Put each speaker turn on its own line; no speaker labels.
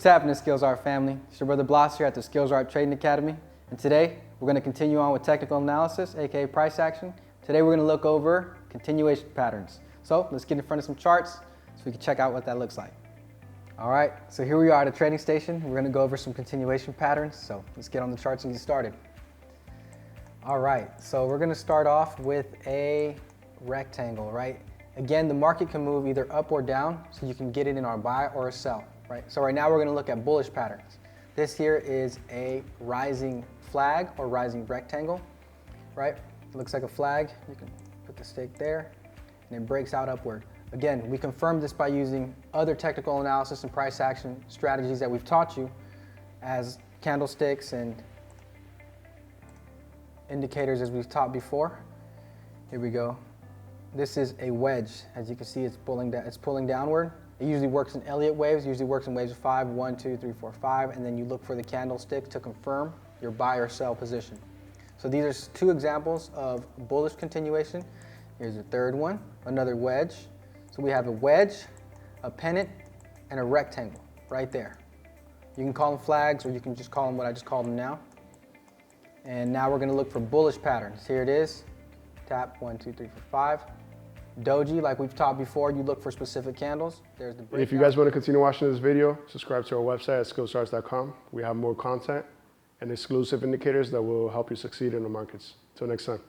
What's happening, SKILLSART family? It's your brother Blas here at the SKILLSART Trading Academy. And today, we're going to continue on with technical analysis, aka price action. Today, we're going to look over continuation patterns. So let's get in front of some charts so we can check out what that looks like. All right, so here we are at a trading station. We're going to go over some continuation patterns. So let's get on the charts and get started. All right, so we're going to start off with a rectangle, right? Again, the market can move either up or down, so you can get it in our buy or a sell, right? So right now we're going to look at bullish patterns. This here is a rising flag or rising rectangle, right? It looks like a flag. You can put the stake there, and it breaks out upward. Again, we confirmed this by using other technical analysis and price action strategies that we've taught you as candlesticks and indicators as we've taught before. Here we go. This is a wedge. As you can see, it's pulling downward. It usually works in Elliott waves, usually works in waves of 5, 1, 2, 3, 4, 5, and then you look for the candlestick to confirm your buy or sell position. So these are two examples of bullish continuation. Here's a third one, another wedge. So we have a wedge, a pennant, and a rectangle right there. You can call them flags, or you can just call them what I just called them now. And now we're going to look for bullish patterns. Here it is. Tap 1, 2, 3, 4, 5. Doji, like we've taught before, you look for specific candles. There's the breakout.
If you guys want to continue watching this video, subscribe to our website at skillsarts.com. We have more content and exclusive indicators that will help you succeed in the markets. Until next time.